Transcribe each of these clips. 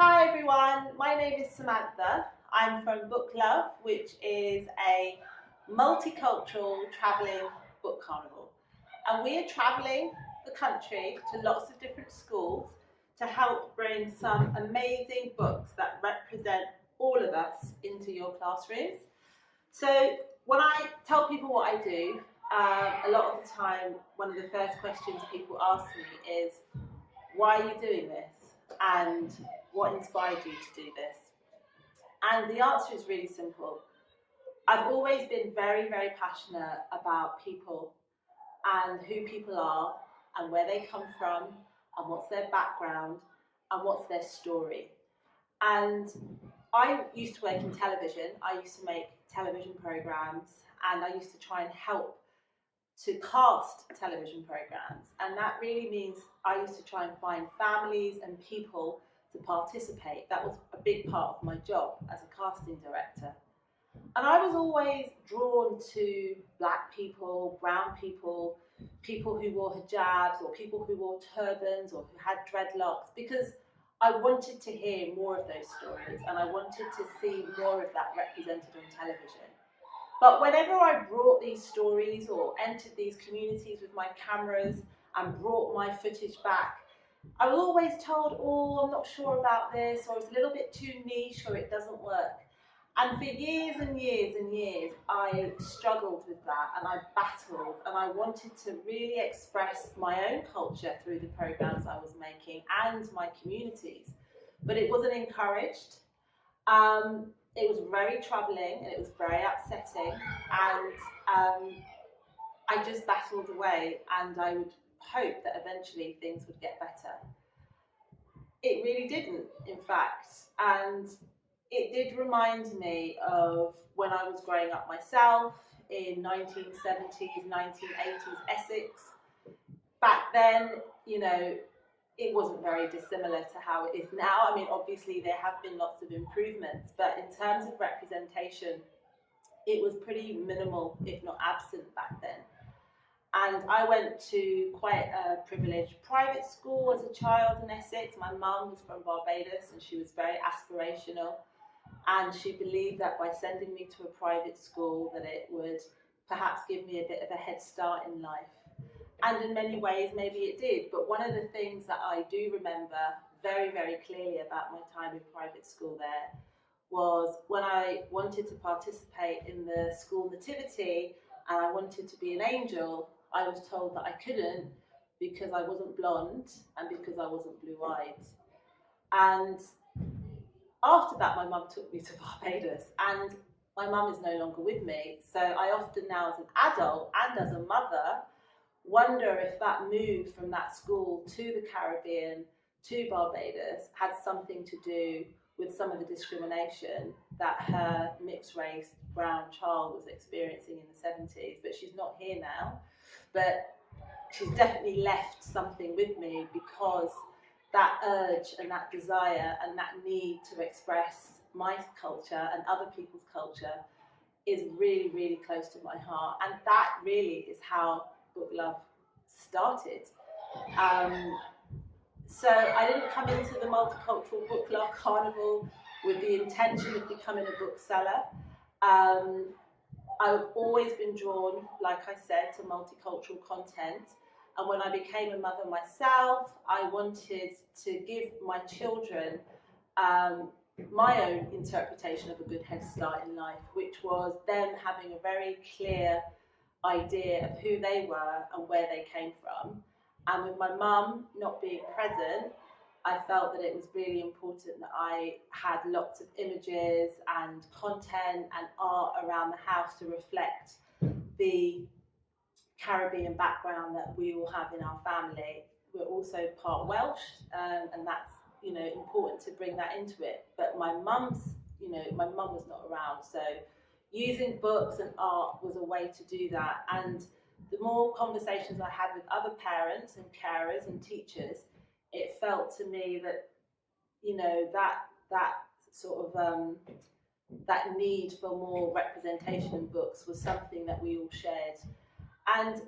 Hi everyone, my name is Samantha. I'm from BookLove, which is a multicultural travelling book carnival. And we are travelling the country to lots of different schools to help bring some amazing books that represent all of us into your classrooms. So when I tell people what I do, a lot of the time, one of the first questions people ask me is, why are you doing this? And what inspired you to do this? And the answer is really simple. I've always been very, very passionate about people and who people are and where they come from and what's their background and what's their story. And I used to work in television. I used to make television programs and I used to try and help to cast television programs. And that really means I used to try and find families and people to participate. That was a big part of my job as a casting director. And I was always drawn to black people, brown people, people who wore hijabs or people who wore turbans or who had dreadlocks, because I wanted to hear more of those stories and I wanted to see more of that represented on television. But whenever I brought these stories or entered these communities with my cameras and brought my footage back, I was always told, oh, I'm not sure about this, or it's a little bit too niche, or it doesn't work. And for years and years and years, I struggled with that and I battled and I wanted to really express my own culture through the programs I was making and my communities. But it wasn't encouraged. It was very troubling and it was very upsetting, and I just battled away and I would hope that eventually things would get better. It really didn't, in fact, and it did remind me of when I was growing up myself in 1970s, 1980s Essex. Back then, it wasn't very dissimilar to how it is now. I mean, obviously there have been lots of improvements, but in terms of representation, it was pretty minimal, if not absent back then. And I went to quite a privileged private school as a child in Essex. My mum was from Barbados and she was very aspirational. And she believed that by sending me to a private school that it would perhaps give me a bit of a head start in life. And in many ways, maybe it did. But one of the things that I do remember very, very clearly about my time in private school there was when I wanted to participate in the school nativity and I wanted to be an angel, I was told that I couldn't because I wasn't blonde and because I wasn't blue-eyed. And after that, my mum took me to Barbados, and my mum is no longer with me. So I often now, as an adult and as a mother, wonder if that move from that school to the Caribbean, to Barbados, had something to do with some of the discrimination that her mixed race brown child was experiencing in the 70s. But she's not here now. But she's definitely left something with me, because that urge and that desire and that need to express my culture and other people's culture is really, really close to my heart. And that really is how BookLove started. So I didn't come into the multicultural BookLove carnival with the intention of becoming a bookseller. I've always been drawn, like I said, to multicultural content. And when I became a mother myself, I wanted to give my children my own interpretation of a good head start in life, which was them having a very clear idea of who they were and where they came from. And with my mum not being present, I felt that it was really important that I had lots of images and content and art around the house to reflect the Caribbean background that we all have in our family. We're also part Welsh, and that's important to bring that into it. But my mum was not around, so using books and art was a way to do that. And the more conversations I had with other parents and carers and teachers, it felt to me that that sort of that need for more representation in books was something that we all shared. And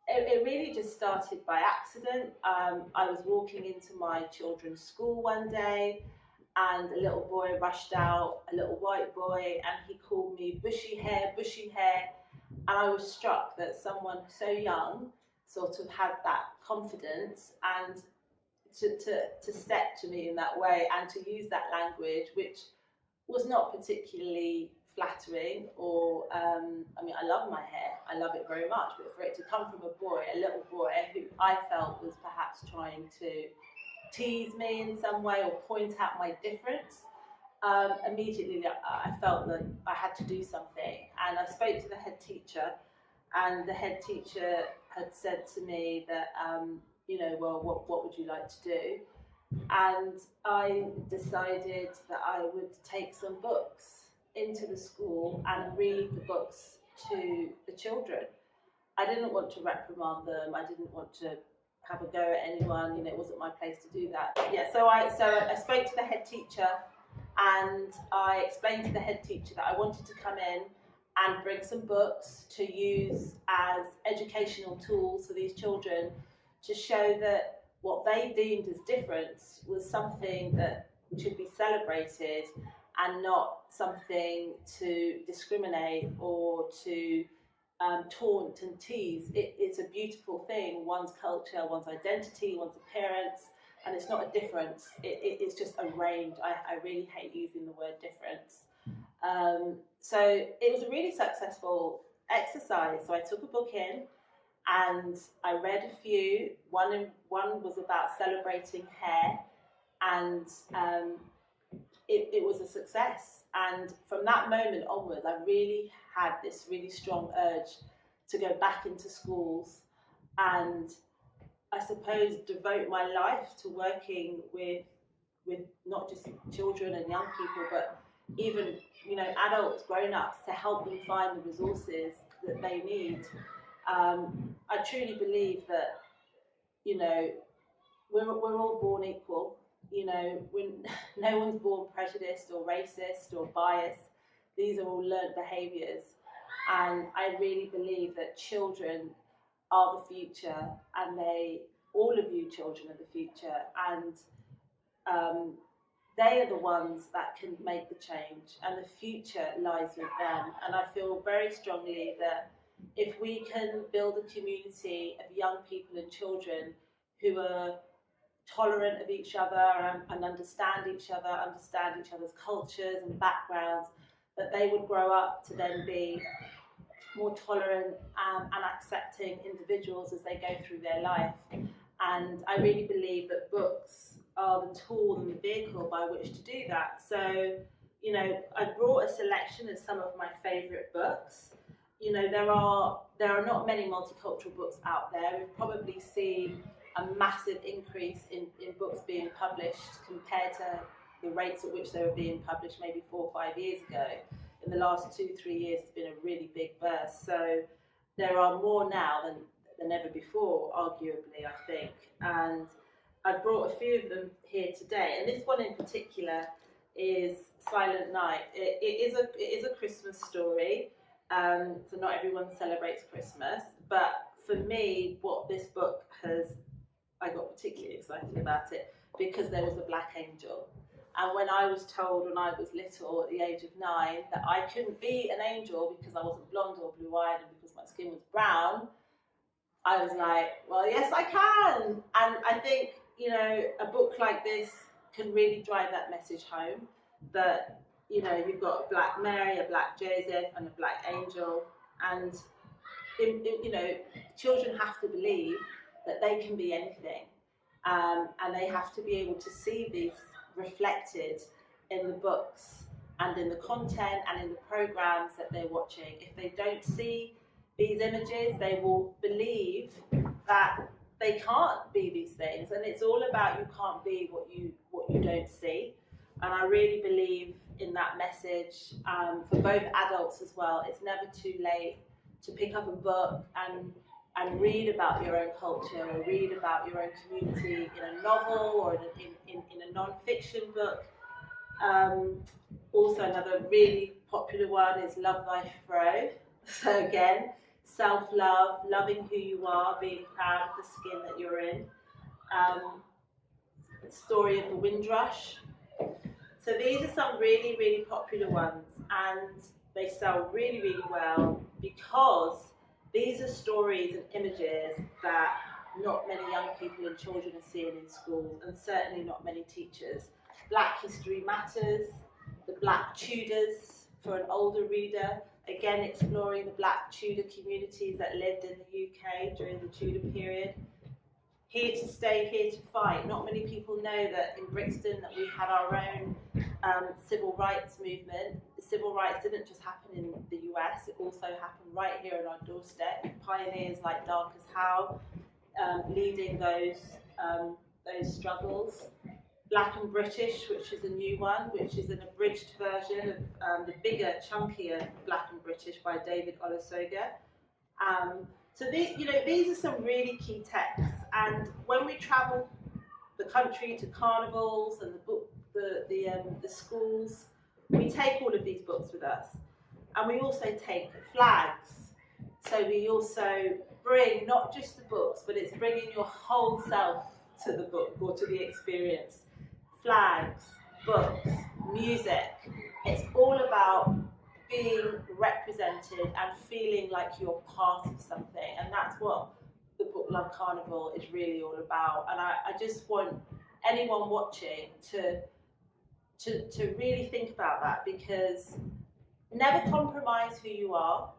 it really just started by accident. I was walking into my children's school one day and a little boy rushed out, a little white boy, and he called me bushy hair, bushy hair. And I was struck that someone so young sort of had that confidence and to step to me in that way and to use that language, which was not particularly flattering or, I mean, I love my hair, I love it very much, but for it to come from a boy, a little boy, who I felt was perhaps trying to tease me in some way or point out my difference, immediately I felt that I had to do something. And I spoke to the head teacher, and the head teacher had said to me that, well, what would you like to do? And I decided that I would take some books into the school and read the books to the children. I didn't want to reprimand them. I didn't want to have a go at anyone. It wasn't my place to do that. Yeah, so I spoke to the head teacher, and I explained to the head teacher that I wanted to come in and bring some books to use as educational tools for these children, to show that what they deemed as difference was something that should be celebrated and not something to discriminate or to taunt and tease. It's a beautiful thing, one's culture, one's identity, one's appearance, and it's not a difference. It's just a range. I really hate using the word difference. So it was a really successful exercise. So I took a book in and I read a few. One was about celebrating hair, and it was a success. And from that moment onwards, I really had this really strong urge to go back into schools and, I suppose, devote my life to working with not just children and young people, but even adults, grown-ups, to help them find the resources that they need. I truly believe that we're all born equal. No one's born prejudiced or racist or biased. These are all learned behaviours, and I really believe that children are the future, and all of you children are the future, and they are the ones that can make the change, and the future lies with them. And I feel very strongly that if we can build a community of young people and children who are tolerant of each other and understand each other's cultures and backgrounds, that they would grow up to then be more tolerant and accepting individuals as they go through their life. And I really believe that books are the tool and the vehicle by which to do that. So, I brought a selection of some of my favourite books. There are not many multicultural books out there. We've probably seen a massive increase in books being published compared to the rates at which they were being published maybe 4 or 5 years ago. In the last 2-3 years, it's been a really big burst. So there are more now than ever before, arguably, I think. And I've brought a few of them here today. And this one in particular is Silent Night. It is a Christmas story. So not everyone celebrates Christmas. But for me, what this book I got particularly excited about it because there was a black angel. And when I was told when I was little, at the age of 9, that I couldn't be an angel because I wasn't blonde or blue-eyed and because my skin was brown, I was like, well, yes, I can. And I think, a book like this can really drive that message home, that, you've got a black Mary, a black Joseph, and a black angel. And, children have to believe that they can be anything. And they have to be able to see these reflected in the books and in the content and in the programs that they're watching. If they don't see these images, they will believe that they can't be these things. And it's all about you can't be what you don't see. And I really believe in that message for both adults as well. It's never too late to pick up a book and read about your own culture or read about your own community in a novel or in a non-fiction book. Also, another really popular one is Love Thy Fro. So again, self-love, loving who you are, being proud of the skin that you're in. The story of the Windrush. So these are some really, really popular ones, and they sell really, really well because these are stories and images that not many young people and children are seeing in schools, and certainly not many teachers. Black History Matters, The Black Tudors for an older reader, again exploring the Black Tudor communities that lived in the UK during the Tudor period. Here to Stay, Here to Fight. Not many people know that in Brixton that we had our own civil rights movement. The civil rights didn't just happen in the US, it also happened right here on our doorstep. Pioneers like Darcus Howe leading those struggles. Black and British, which is a new one, which is an abridged version of the bigger, chunkier Black and British by David Olusoga. So these are some really key texts, and when we travel the country to carnivals and the schools, we take all of these books with us, and we also take flags. So we also bring not just the books, but it's bringing your whole self to the book or to the experience. Flags, books, music. It's all about being represented and feeling like you're part of something, and that's what the BookLove Carnival is really all about. And I just want anyone watching to really think about that, because never compromise who you are.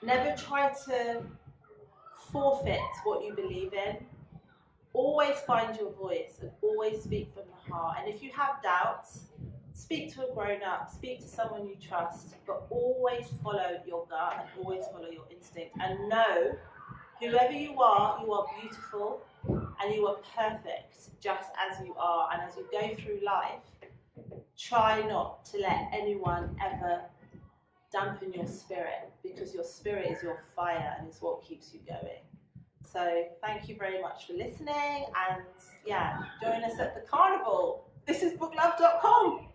Never try to forfeit what you believe in. Always find your voice and always speak from the heart. And if you have doubts, speak to a grown-up, speak to someone you trust, but always follow your gut and always follow your instinct. And know, whoever you are beautiful and you are perfect just as you are. And as you go through life, try not to let anyone ever dampen your spirit, because your spirit is your fire and is what keeps you going. So thank you very much for listening, and yeah, join us at the carnival. This is booklove.com.